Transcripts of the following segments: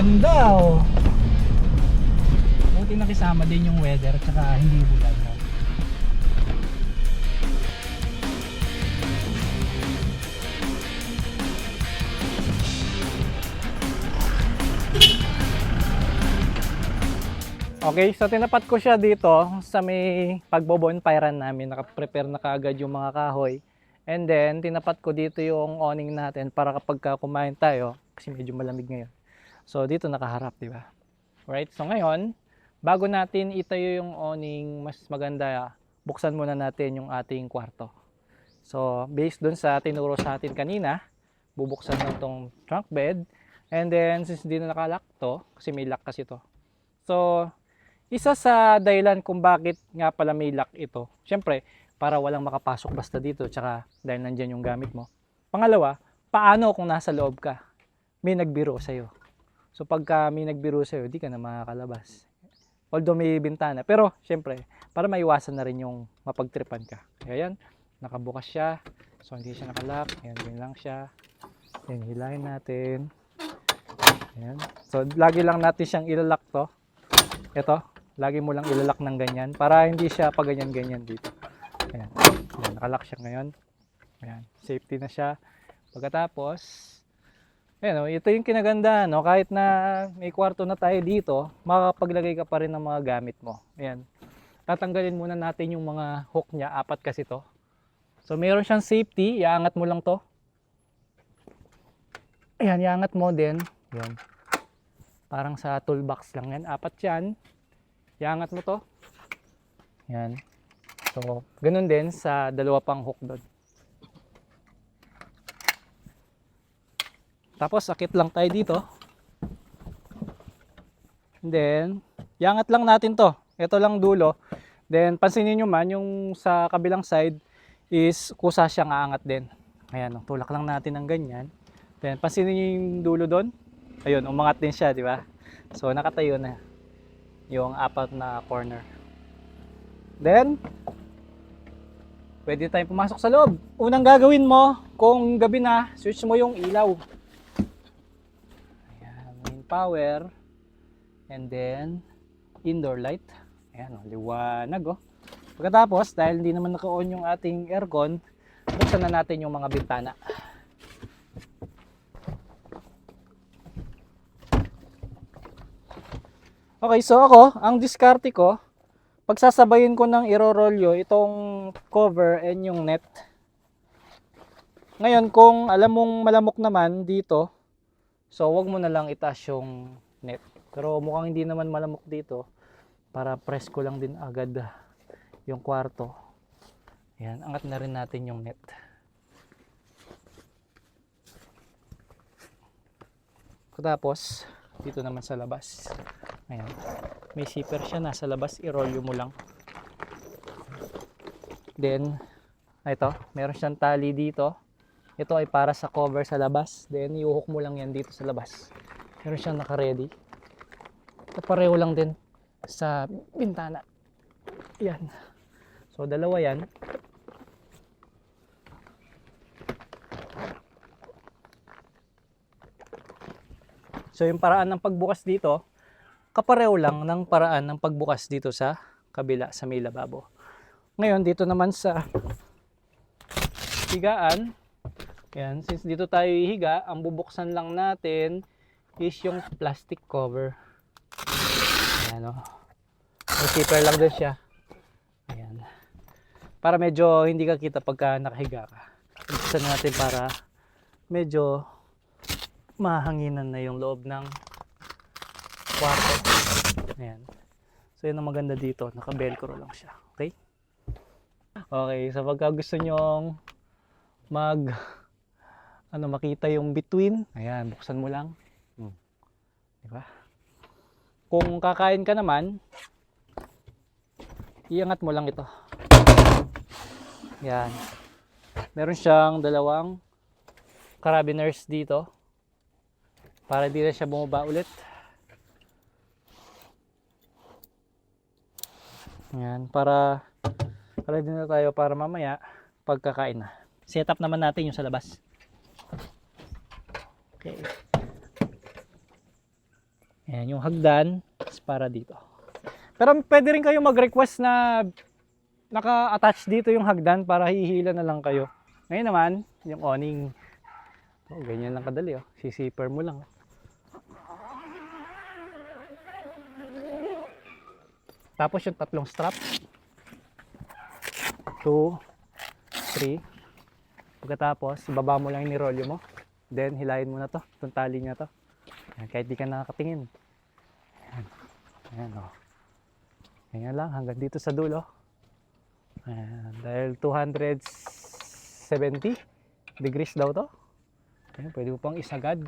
ganda oh. Buti nakisama din yung weather at saka hindi bulan no? Okay, so tinapat ko siya dito sa may pagbobonfirean namin. Naka-prepare na kaagad yung mga kahoy. And then, tinapat ko dito yung awning natin para kapag kumain tayo, kasi medyo malamig ngayon. So, dito nakaharap, di ba? Alright, so ngayon, bago natin itayo yung awning, mas maganda, buksan muna natin yung ating kwarto. So, based dun sa tinuro sa atin kanina, bubuksan na itong trunk bed. And then, since hindi na nakalock to, kasi may lock kasi to. So, isa sa dahilan kung bakit nga pala may lock ito, syempre, para walang makapasok basta dito, tsaka dahil nandyan yung gamit mo. Pangalawa, paano kung nasa loob ka? May nagbiro sa'yo. So pagka may nagbiro sa'yo, di ka na makakalabas. Although may bintana. Pero syempre, para maiwasan na rin yung mapagtripan ka. Kaya yan, nakabukas siya. So hindi siya nakalock. Ayan, din lang siya. Ayan, hilahin natin. Ayan. So lagi lang natin siyang ilalock to. Ito, lagi mo lang ilalock ng ganyan. Para hindi siya pa ganyan-ganyan dito. Ayan. Ayan, nakalock siya ngayon. Ayan, safety na siya. Pagkatapos, ayan, ito yung kinaganda, no? Kahit na may kwarto na tayo dito, makakapaglagay ka pa rin ng mga gamit mo. Ayan. Tatanggalin muna natin yung mga hook niya, 4 kasi to. So mayroon siyang safety, iangat mo lang to. Ayan, iangat mo din. Ayan. Parang sa toolbox lang yan, 4 yan. Iangat mo to. Ayan. So, ganun din sa 2 pang hook doon. Tapos, akit lang tayo dito. And then, iangat lang natin to. Ito lang dulo. Then, pansinin nyo man, yung sa kabilang side is kusa siyang aangat din. Ayan, tulak lang natin ng ganyan. Then, pansinin nyo yung dulo doon. Ayun, umangat din siya, di ba? So, nakatayo na yung 4 na corner. Then, pwede tayong pumasok sa loob. Unang gagawin mo, kung gabi na, switch mo yung ilaw. Ayan, main power. And then, indoor light. Ayan, liwanag oh. Pagkatapos, dahil hindi naman naka-on yung ating aircon, buksan na natin yung mga bintana. Okay, so ako, ang diskarte ko, pagsasabayin ko ng irorolyo itong cover and yung net. Ngayon, kung alam mong malamok naman dito, so wag mo na lang itaas yung net. Pero mukhang hindi naman malamok dito, para press ko lang din agad yung kwarto. Ayan, angat na rin natin yung net. Tapos, dito naman sa labas. Ayan. May zipper siya, nasa labas, i-roll mo lang. Then, ito, meron siyang tali dito. Ito ay para sa cover sa labas. Then, iuhok mo lang yan dito sa labas. Meron siyang naka-ready. Ito pareho lang din sa bintana. Yan. So, dalawa yan. So, yung paraan ng pagbukas dito, kapareho lang ng paraan ng pagbukas dito sa kabila, sa may lababo. Ngayon, dito naman sa higaan, yan, since dito tayo hihiga, ang bubuksan lang natin is yung plastic cover. Ayan o. May zipper lang din siya. Ayan. Para medyo hindi ka kita pagka nakahiga ka. Buksan natin para medyo mahanginan na yung loob ng kwarto. Ayan. So yun ang maganda dito, naka-velcro lang siya. Okay? Okay, so pagka gusto nyong makita yung between, ayan, buksan mo lang. Diba? Kung kakain ka naman, iangat mo lang ito. Ayan. Meron siyang 2 carabiners dito para di na siya bumaba ulit. Ayan, para din na tayo para mamaya pagkakain na. Set up naman natin yung sa labas. Okay. Yan, yung hagdan is para dito. Pero pwede rin kayo mag-request na naka-attach dito yung hagdan para hihila na lang kayo. Ngayon naman, yung awning, oh, ganyan lang kadali. Oh. Sisiper mo lang. Tapos yung tatlong strap. 2, 3. Pagkatapos, ibaba mo lang yung nirolyo mo. Then, hilahin mo na to. Itong tali niya to. Ayan, kahit di ka nakakatingin. Ayan. Ayan, oh. Ayan lang, hanggang dito sa dulo. Ayan, dahil 270 degrees daw to. Ayan, pwede mo pang isagad.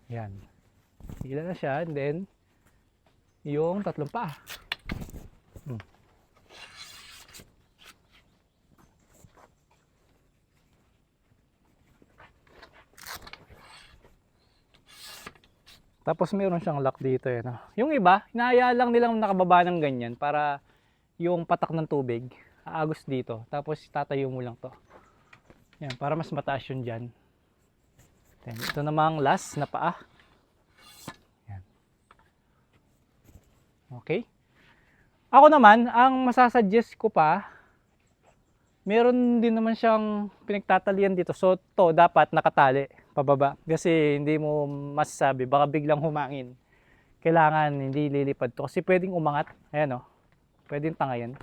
Ayan. Hila na siya, and then, yung tatlong paa. Tapos meron siyang lock dito. Yun, no? Yung iba, hinahayaan lang nilang nakababa ng ganyan para yung patak ng tubig aagos dito. Tapos tatayo mo lang to. Yan, para mas mataas yun dyan. Then, ito namang last na paa. Yan. Okay. Ako naman, ang masasuggest ko pa, meron din naman siyang pinagtatalian dito. So, to dapat nakatali pababa. Kasi hindi mo masasabi, baka biglang humangin. Kailangan hindi lilipad to. Kasi pwedeng umangat. Ayan o. Pwedeng tangayan.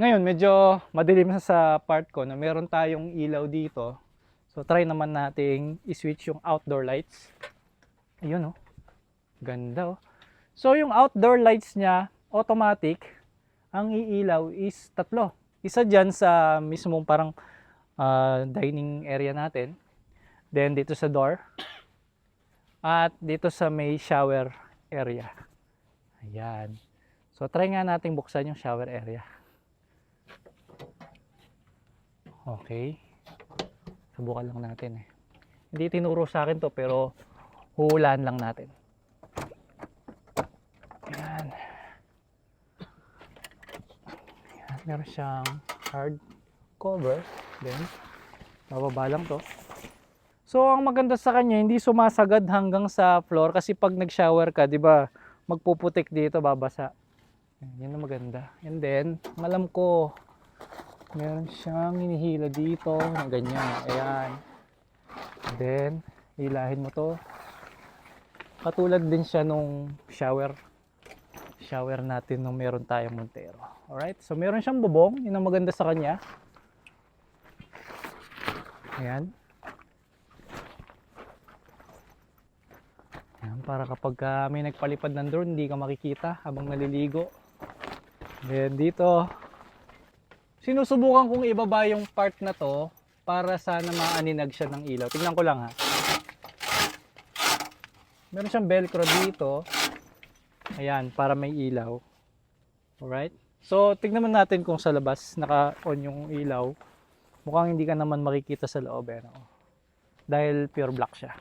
Ngayon, medyo madilim na sa part ko na meron tayong ilaw dito. So, try naman nating i-switch yung outdoor lights. Ayun o. Ganda o. So, yung outdoor lights niya, automatic, ang iilaw is 3. Isa dyan sa mismong parang dining area natin. Then dito sa door. At dito sa may shower area. Ayan. So try nga natin buksan yung shower area. Okay. Subukan lang natin eh. Hindi tinuro sa akin to pero huhulaan lang natin. Ayan. Meron siyang hard cover. Then, bababa lang to. So, ang maganda sa kanya, hindi sumasagad hanggang sa floor. Kasi pag nag-shower ka, di ba, magpuputik dito, babasa. Yan ang maganda. And then, malam ko, meron siyang hinihila dito, na ganyan. Ayan. And then, hilahin mo to. Katulad din siya nung shower natin nung meron tayong Montero. Alright, so meron siyang bubong, yun ang maganda sa kanya. Ayan. Ayan, para kapag may nagpalipad ng drone, hindi ka makikita habang naliligo. Then dito, sinusubukan kong ibaba yung part na to para sana maaninag siya ng ilaw. Tingnan ko lang ha. Meron siyang velcro dito. Ayan, para may ilaw. Alright? So, tignan natin kung sa labas naka-on yung ilaw. Mukhang hindi ka naman makikita sa loob. Eh, no? Dahil pure black siya.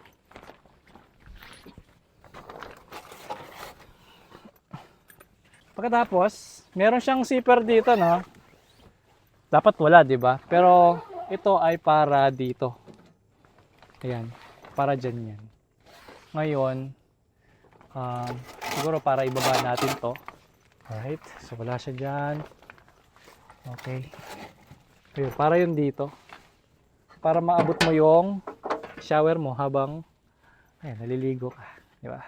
Pagkatapos, meron siyang zipper dito, no? Dapat wala, di ba? Pero, ito ay para dito. Ayan, para dyan yan. Ngayon, siguro para ibaba natin to. Alright, so wala siya dyan. Okay. Ayun, para yun dito. Para maabot mo yung shower mo habang naliligo ka. Di ba?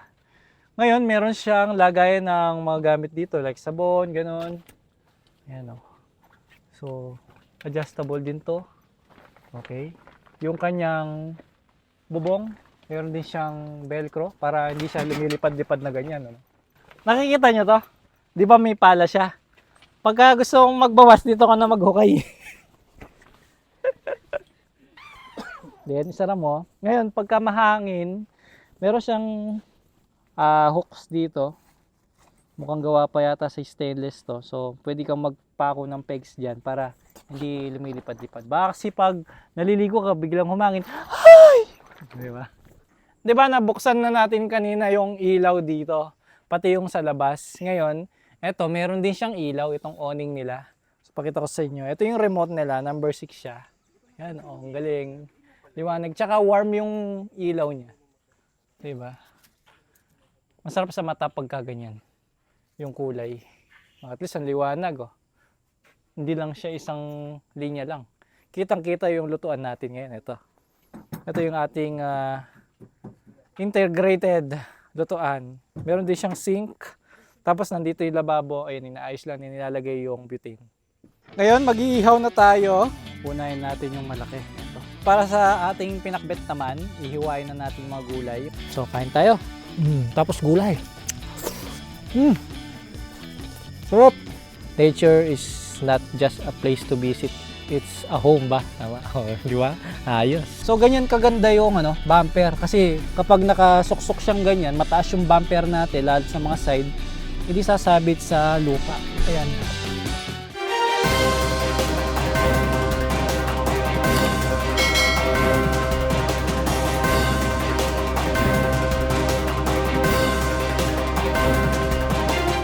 Ngayon, meron siyang lagayan ng mga gamit dito like sabon, ganun. Ayan o. So, adjustable din to. Okay. Yung kanyang bubong, meron din siyang velcro para hindi siya lumilipad-lipad na ganyan. Ano? Nakikita nyo to? Di ba may pala siya? Pagka gusto mong magbawas, dito ka na maghukay. Then, isara mo. Ngayon, pagka mahangin, meron siyang hooks dito. Mukhang gawa pa yata sa stainless to. So, pwede kang magpako ng pegs dyan para hindi lumilipad-lipad. Baka kasi pag naliligo ka, biglang humangin. Ay! Di ba? Di ba, nabuksan na natin kanina yung ilaw dito. Pati yung sa labas. Ngayon, eto, meron din siyang ilaw, itong awning nila. So, pakita ko sa inyo. Ito yung remote nila, number 6 siya. Yan, oh, ang galing. Liwanag. Tsaka warm yung ilaw niya. Diba? Masarap sa mata pagka ganyan. Yung kulay. At least ang liwanag, oh. Hindi lang siya isang linya lang. Kitang-kita yung lutuan natin ngayon. Ito yung ating integrated lutuan. Meron din siyang sink. Tapos nandito yung lababo. Ayun, inaayos lang nilalagay yung butane. Ngayon, mag-iihaw na tayo. Unahin natin yung malaki. Ito. Para sa ating pinakbet naman, ihiwain na natin mga gulay. So, kain tayo. Tapos gulay. Sarap! Nature is not just a place to visit. It's a home ba? Tama? Di ba? Ayos. So, ganyan kaganda yung bumper. Kasi kapag nakasuksok siyang ganyan, mataas yung bumper natin, lalo sa mga side, hindi sasabit sa lupa. Ayan.